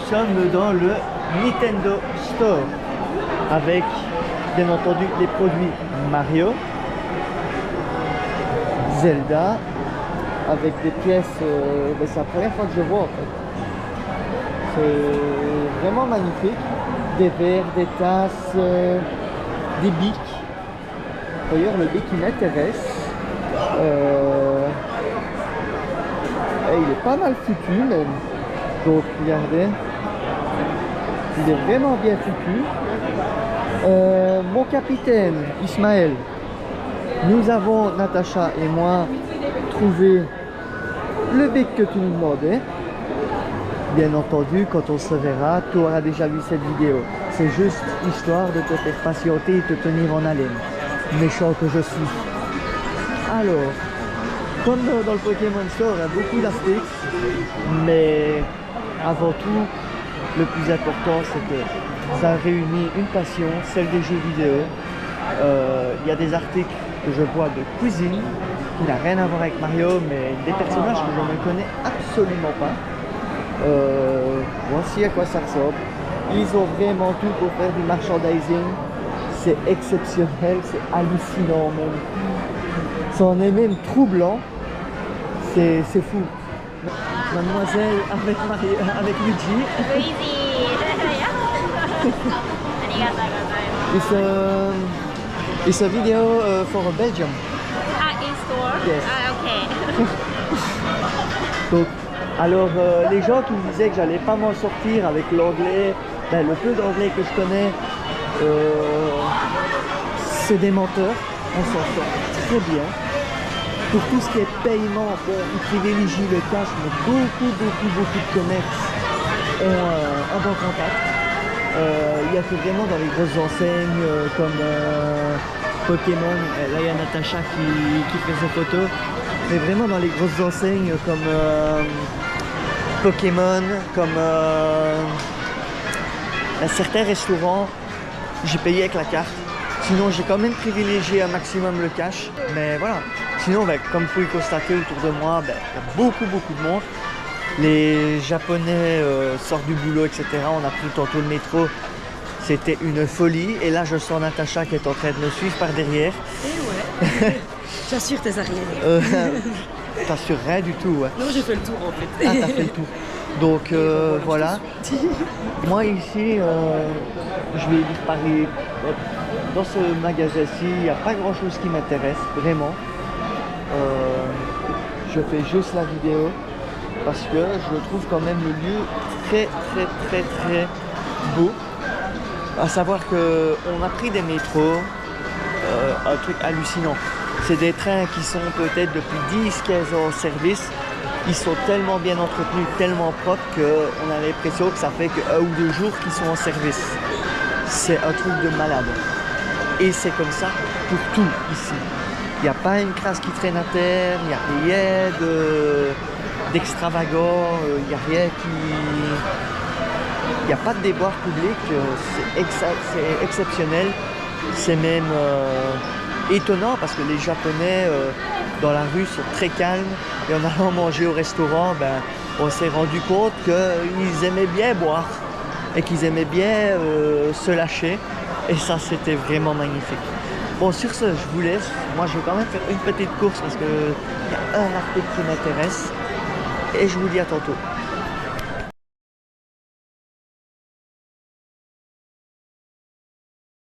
sommes dans le Nintendo Store avec bien entendu les produits Mario, Zelda, avec des pièces, c'est la première fois que je vois en fait. C'est vraiment magnifique. Des verres, des tasses, des bics. D'ailleurs le bic qui m'intéresse, il est pas mal foutu même. Donc regardez, il est vraiment bien foutu. Mon capitaine Ismaël, nous avons, Natacha et moi, trouvé le bic que tu nous demandais. Bien entendu, quand on se verra, tu auras déjà vu cette vidéo. C'est juste histoire de te faire patienter et te tenir en haleine. Méchant que je suis. Alors, comme dans le Pokémon Store, il y a beaucoup d'Astérix, mais avant tout, le plus important, c'est que ça réunit une passion, celle des jeux vidéo. Il y a des articles que je vois de cuisine, qui n'a rien à voir avec Mario, mais des personnages que je ne connais absolument pas. Voici à quoi ça ressemble. Ils ont vraiment tout pour faire du merchandising. C'est exceptionnel, c'est hallucinant même. C'en est même troublant. C'est fou. Mademoiselle avec Marie, avec Luigi. It's a video for Belgium. In store? Yes. Okay. Donc, alors les gens qui me disaient que j'allais pas m'en sortir avec l'anglais, ben, le peu d'anglais que je connais, c'est des menteurs. On s'en sort très bien. Pour tout ce qui est paiement, bon, ils privilégient le cash, mais beaucoup de commerces ont un bon contact. Il y a que vraiment dans les grosses enseignes comme Pokémon, là il y a Natacha qui fait ses photos, mais vraiment dans les grosses enseignes comme Pokémon, comme certains restaurants, j'ai payé avec la carte. Sinon j'ai quand même privilégié un maximum le cash, mais voilà. Sinon, ben, comme vous pouvez constater autour de moi, ben, il y a beaucoup de monde. Les Japonais sortent du boulot, etc. On a pris tantôt le métro. C'était une folie. Et là, je sens Natacha qui est en train de me suivre par derrière. Et ouais. J'assure tes arrières. T'assures rien du tout, ouais. Non, j'ai fait le tour en fait. Ah, t'as fait le tour. Donc voilà. Moi ici, je vais parler. Dans ce magasin-ci, il n'y a pas grand-chose qui m'intéresse, vraiment. Je fais juste la vidéo parce que je trouve quand même le lieu très beau. À savoir que on a pris des métros, un truc hallucinant. C'est des trains qui sont peut-être depuis 10-15 ans en service. Ils sont tellement bien entretenus, tellement propres qu'on a l'impression que ça fait que 1 ou 2 jours qu'ils sont en service. C'est un truc de malade. Et c'est comme ça pour tout ici. Il n'y a pas une crasse qui traîne à terre, il n'y a rien d'extravagant, il n'y a rien qui... Il n'y a pas de déboire public, c'est exceptionnel. C'est même étonnant parce que les Japonais dans la rue sont très calmes. Et en allant manger au restaurant, ben, on s'est rendu compte qu'ils aimaient bien boire et qu'ils aimaient bien se lâcher. Et ça, c'était vraiment magnifique. Bon, sur ce, je vous laisse. Moi, je vais quand même faire une petite course parce qu'il y a un article qui m'intéresse. Et je vous dis à tantôt.